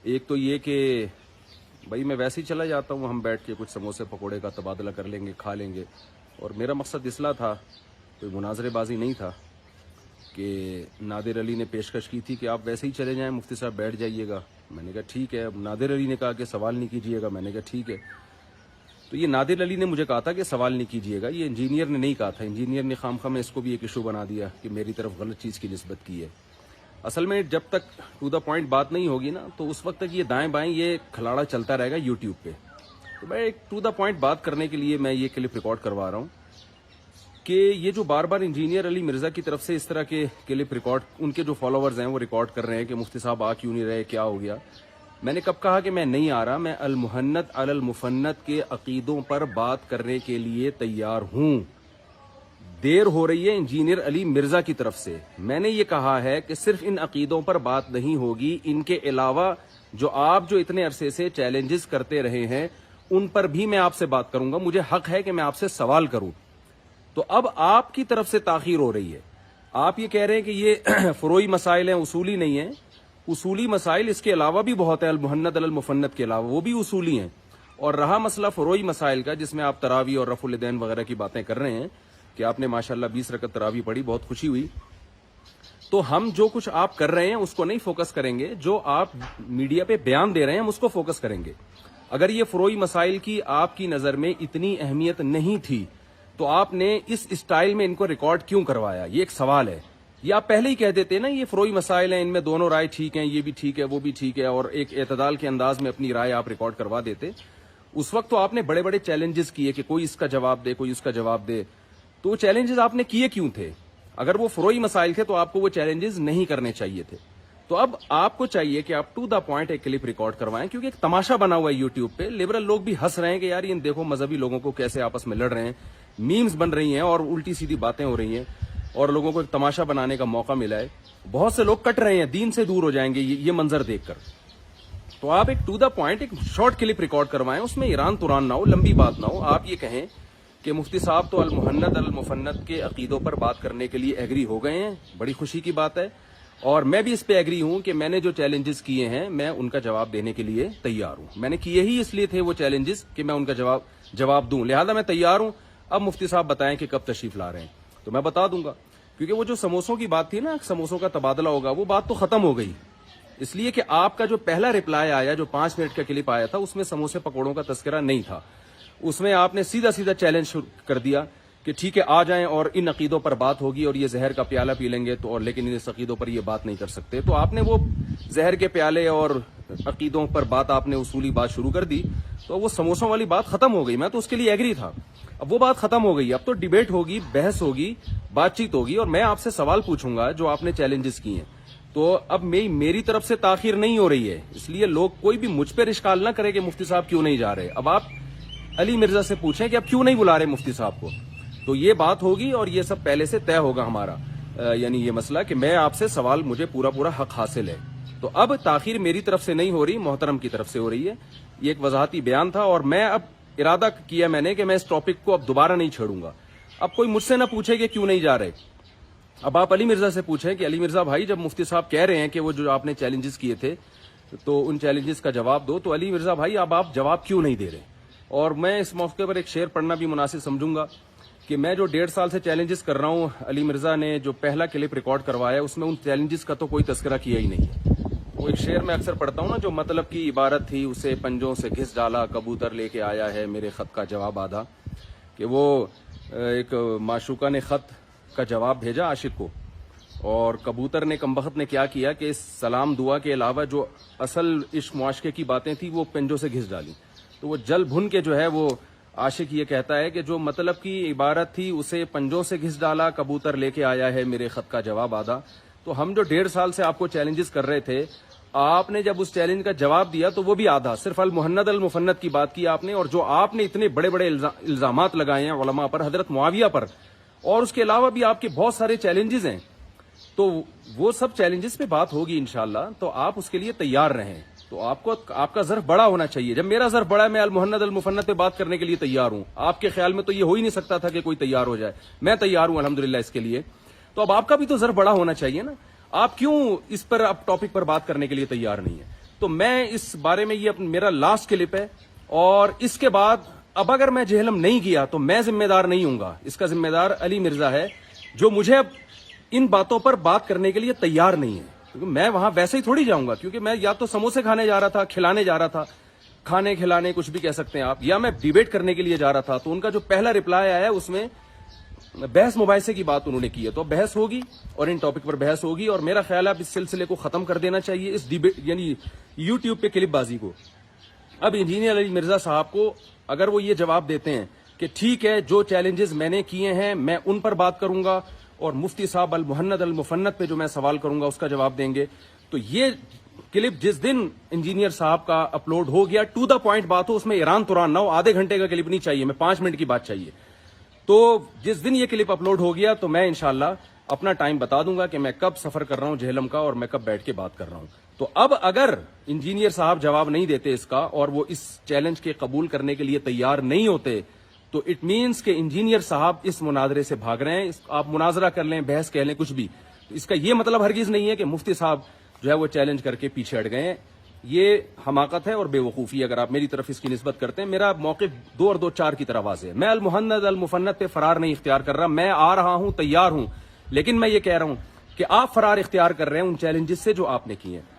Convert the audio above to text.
ایک تو یہ کہ بھائی میں ویسے ہی چلا جاتا ہوں, ہم بیٹھ کے کچھ سموسے پکوڑے کا تبادلہ کر لیں گے, کھا لیں گے. اور میرا مقصد اصلاح تھا, کوئی مناظرے بازی نہیں تھا. کہ نادر علی نے پیشکش کی تھی کہ آپ ویسے ہی چلے جائیں, مفتی صاحب بیٹھ جائیے گا. میں نے کہا ٹھیک ہے. اب نادر علی نے کہا کہ سوال نہیں کیجیے گا, میں نے کہا ٹھیک ہے. تو یہ نادر علی نے مجھے کہا تھا کہ سوال نہیں کیجیے گا, یہ انجینئر نے نہیں کہا تھا. انجینئر نے خام میں اس کو بھی ایک ایشو بنا دیا کہ میری طرف غلط چیز کی نسبت کی ہے. اصل میں جب تک ٹو دا پوائنٹ بات نہیں ہوگی نا, تو اس وقت تک یہ دائیں بائیں یہ کھلاڑا چلتا رہے گا یوٹیوب پہ. تو میں ایک ٹو دا پوائنٹ بات کرنے کے لیے میں یہ کلپ ریکارڈ کروا رہا ہوں کہ یہ جو بار بار انجینئر علی مرزا کی طرف سے اس طرح کے کلپ ریکارڈ, ان کے جو فالوورز ہیں وہ ریکارڈ کر رہے ہیں کہ مفتی صاحب آ کیوں نہیں رہے, کیا ہو گیا. میں نے کب کہا کہ میں نہیں آ رہا, میں المحنت علی المفنت کے عقیدوں پر بات کرنے کے لیے تیار ہوں. دیر ہو رہی ہے انجینئر علی مرزا کی طرف سے. میں نے یہ کہا ہے کہ صرف ان عقیدوں پر بات نہیں ہوگی, ان کے علاوہ جو آپ جو اتنے عرصے سے چیلنجز کرتے رہے ہیں ان پر بھی میں آپ سے بات کروں گا. مجھے حق ہے کہ میں آپ سے سوال کروں. تو اب آپ کی طرف سے تاخیر ہو رہی ہے. آپ یہ کہہ رہے ہیں کہ یہ فروعی مسائل ہیں, اصولی نہیں ہیں. اصولی مسائل اس کے علاوہ بھی بہت ہے, المحنت علی المفنت کے علاوہ وہ بھی اصولی ہیں. اور رہا مسئلہ فروعی مسائل کا, جس میں آپ تراویح اور رفع الیدین وغیرہ کی باتیں کر رہے ہیں کہ آپ نے ماشاءاللہ 20 رکعت تراویح پڑھی, بہت خوشی ہوئی. تو ہم جو کچھ آپ کر رہے ہیں اس کو نہیں فوکس کریں گے, جو آپ میڈیا پہ بیان دے رہے ہیں ہم اس کو فوکس کریں گے. اگر یہ فروعی مسائل کی آپ کی نظر میں اتنی اہمیت نہیں تھی تو آپ نے اس اسٹائل میں ان کو ریکارڈ کیوں کروایا, یہ ایک سوال ہے. یہ آپ پہلے ہی کہہ دیتے نا یہ فروعی مسائل ہیں, ان میں دونوں رائے ٹھیک ہیں, یہ بھی ٹھیک ہے وہ بھی ٹھیک ہے, اور ایک اعتدال کے انداز میں اپنی رائے آپ ریکارڈ کروا دیتے. اس وقت تو آپ نے بڑے بڑے چیلنجز کیے کہ کوئی اس کا جواب دے, کوئی اس کا جواب دے. تو وہ چیلنجز آپ نے کیے کیوں تھے؟ اگر وہ فروعی مسائل تھے تو آپ کو وہ چیلنجز نہیں کرنے چاہیے تھے. تو اب آپ کو چاہیے کہ آپ ٹو دا پوائنٹ ایک کلپ ریکارڈ کروائیں, کیونکہ ایک تماشا بنا ہوا ہے یوٹیوب پہ. لبرل لوگ بھی ہنس رہے ہیں کہ یار یہ دیکھو مذہبی لوگوں کو کیسے آپس میں لڑ رہے ہیں, میمز بن رہی ہیں اور الٹی سیدھی باتیں ہو رہی ہیں, اور لوگوں کو ایک تماشا بنانے کا موقع ملا ہے. بہت سے لوگ کٹ رہے ہیں, دین سے دور ہو جائیں گے یہ منظر دیکھ کر. تو آپ ایک ٹو دا پوائنٹ ایک شارٹ کلپ ریکارڈ کروائیں, اس میں ایران توران نہ ہو, لمبی بات نہ ہو. آپ یہ کہیں کہ مفتی صاحب تو المحنت المفنت کے عقیدوں پر بات کرنے کے لیے ایگری ہو گئے ہیں, بڑی خوشی کی بات ہے. اور میں بھی اس پہ ایگری ہوں کہ میں نے جو چیلنجز کیے ہیں میں ان کا جواب دینے کے لیے تیار ہوں. میں نے کیے ہی اس لیے تھے وہ چیلنجز کہ میں ان کا جواب دوں, لہذا میں تیار ہوں. اب مفتی صاحب بتائیں کہ کب تشریف لا رہے ہیں, تو میں بتا دوں گا. کیونکہ وہ جو سموسوں کی بات تھی نا, سموسوں کا تبادلہ ہوگا, وہ بات تو ختم ہو گئی. اس لیے کہ آپ کا جو پہلا رپلائی آیا, جو 5 منٹ کا کلپ آیا تھا, اس میں سموسے پکوڑوں کا تذکرہ نہیں تھا. اس میں آپ نے سیدھا چیلنج کر دیا کہ ٹھیک ہے آ جائیں اور ان عقیدوں پر بات ہوگی اور یہ زہر کا پیالہ پی لیں گے, تو اور لیکن اس عقیدوں پر یہ بات نہیں کر سکتے. تو آپ نے وہ زہر کے پیالے اور عقیدوں پر بات, آپ نے اصولی بات شروع کر دی. تو وہ سموسوں والی بات ختم ہو گئی. میں تو اس کے لیے ایگری تھا. اب وہ بات ختم ہو گئی. اب تو ڈیبیٹ ہوگی, بحث ہوگی, بات چیت ہوگی, اور میں آپ سے سوال پوچھوں گا جو آپ نے چیلنجز کیے ہیں. تو اب میری طرف سے تاخیر نہیں ہو رہی ہے, اس لیے لوگ کوئی بھی مجھ پہ اشکال نہ کرے کہ مفتی صاحب کیوں نہیں جا رہے. اب آپ علی مرزا سے پوچھیں کہ اب کیوں نہیں بلا رہے مفتی صاحب کو, تو یہ بات ہوگی اور یہ سب پہلے سے طے ہوگا ہمارا, یعنی یہ مسئلہ کہ میں آپ سے سوال, مجھے پورا حق حاصل ہے. تو اب تاخیر میری طرف سے نہیں ہو رہی, محترم کی طرف سے ہو رہی ہے. یہ ایک وضاحتی بیان تھا, اور میں اب ارادہ کیا میں نے کہ میں اس ٹاپک کو اب دوبارہ نہیں چھیڑوں گا. اب کوئی مجھ سے نہ پوچھے کہ کیوں نہیں جا رہے. اب آپ علی مرزا سے پوچھیں کہ علی مرزا بھائی, جب مفتی صاحب کہہ رہے ہیں کہ وہ جو آپ نے چیلنجز کیے تھے تو ان چیلنجز کا جواب دو, تو علی مرزا بھائی اب آپ جواب کیوں نہیں دے رہے. اور میں اس موقع پر ایک شعر پڑھنا بھی مناسب سمجھوں گا کہ میں جو 1.5 سال سے چیلنجز کر رہا ہوں, علی مرزا نے جو پہلا کلپ ریکارڈ کروایا اس میں ان چیلنجز کا تو کوئی تذکرہ کیا ہی نہیں ہے. وہ ایک شعر میں اکثر پڑھتا ہوں نا, جو مطلب کی عبارت تھی, اسے پنجوں سے گھس ڈالا, کبوتر لے کے آیا ہے میرے خط کا جواب آدھا. کہ وہ ایک معشوقہ نے خط کا جواب بھیجا عاشق کو, اور کبوتر نے کمبخت نے کیا کیا کہ اس سلام دعا کے علاوہ جو اصل عشق معاشقے کی باتیں تھی وہ پنجوں سے گھس ڈالی. تو وہ جل بھن کے جو ہے وہ عاشق یہ کہتا ہے کہ جو مطلب کی عبارت تھی اسے پنجوں سے گھس ڈالا, کبوتر لے کے آیا ہے میرے خط کا جواب آدھا. تو ہم جو 1.5 سال سے آپ کو چیلنجز کر رہے تھے, آپ نے جب اس چیلنج کا جواب دیا تو وہ بھی آدھا, صرف المحنت المفنت کی بات کی آپ نے. اور جو آپ نے اتنے بڑے بڑے الزامات لگائے ہیں علماء پر, حضرت معاویہ پر, اور اس کے علاوہ بھی آپ کے بہت سارے چیلنجز ہیں, تو وہ سب چیلنجز پہ بات ہوگی انشاءاللہ. تو آپ اس کے لیے تیار رہیں. تو آپ کا ظرف بڑا ہونا چاہیے. جب میرا ظرف بڑا ہے, میں المحنت المفنت پہ بات کرنے کے لیے تیار ہوں. آپ کے خیال میں تو یہ ہو ہی نہیں سکتا تھا کہ کوئی تیار ہو جائے. میں تیار ہوں الحمدللہ اس کے لیے. تو اب آپ کا بھی تو ظرف بڑا ہونا چاہیے نا. آپ کیوں اس پر اب ٹاپک پر بات کرنے کے لیے تیار نہیں ہے؟ تو میں اس بارے میں یہ میرا لاسٹ کلپ ہے، اور اس کے بعد اب اگر میں جہلم نہیں گیا تو میں ذمہ دار نہیں ہوں گا، اس کا ذمہ دار علی مرزا ہے، جو مجھے اب ان باتوں پر بات کرنے کے لیے تیار نہیں ہے، کیونکہ میں وہاں ویسے ہی تھوڑی جاؤں گا، کیونکہ میں یا تو سموسے کھانے جا رہا تھا، کھلانے جا رہا تھا، کھانے کھلانے کچھ بھی کہہ سکتے ہیں آپ، یا میں ڈیبیٹ کرنے کے لیے جا رہا تھا۔ تو ان کا جو پہلا رپلائی آیا ہے اس میں بحث مباحثے کی بات انہوں نے کی ہے، تو بحث ہوگی اور ان ٹاپک پر بحث ہوگی، اور میرا خیال ہے اب اس سلسلے کو ختم کر دینا چاہیے، اس ڈیبیٹ یعنی یوٹیوب پہ کلپ بازی کو۔ اب انجینئر علی مرزا صاحب کو اگر وہ یہ جواب دیتے ہیں کہ ٹھیک ہے، جو چیلنجز میں نے کیے ہیں میں ان پر بات کروں گا، اور مفتی صاحب المہند المفند پہ جو میں سوال کروں گا اس کا جواب دیں گے، تو یہ کلپ جس دن انجینئر صاحب کا اپلوڈ ہو گیا، ٹو دا پوائنٹ بات ہو، اس میں ایران توران نہ ہو، آدھے گھنٹے کا کلپ نہیں چاہیے، میں 5 منٹ کی بات چاہیے۔ تو جس دن یہ کلپ اپلوڈ ہو گیا تو میں انشاءاللہ اپنا ٹائم بتا دوں گا کہ میں کب سفر کر رہا ہوں جہلم کا، اور میں کب بیٹھ کے بات کر رہا ہوں۔ تو اب اگر انجینئر صاحب جواب نہیں دیتے اس کا، اور وہ اس چیلنج کے قبول کرنے کے لیے تیار نہیں ہوتے، تو اٹ مینس کہ انجینئر صاحب اس مناظرے سے بھاگ رہے ہیں۔ آپ مناظرہ کر لیں، بحث کہہ لیں، کچھ بھی، اس کا یہ مطلب ہرگز نہیں ہے کہ مفتی صاحب جو ہے وہ چیلنج کر کے پیچھے ہٹ گئے ہیں۔ یہ حماقت ہے اور بے وقوفی اگر آپ میری طرف اس کی نسبت کرتے ہیں۔ میرا موقف 2 اور 2 4 کی طرح واضح ہے، میں المہند المفند پہ فرار نہیں اختیار کر رہا، میں آ رہا ہوں، تیار ہوں، لیکن میں یہ کہہ رہا ہوں کہ آپ فرار اختیار کر رہے ہیں ان چیلنجز سے جو آپ نے کیے ہیں۔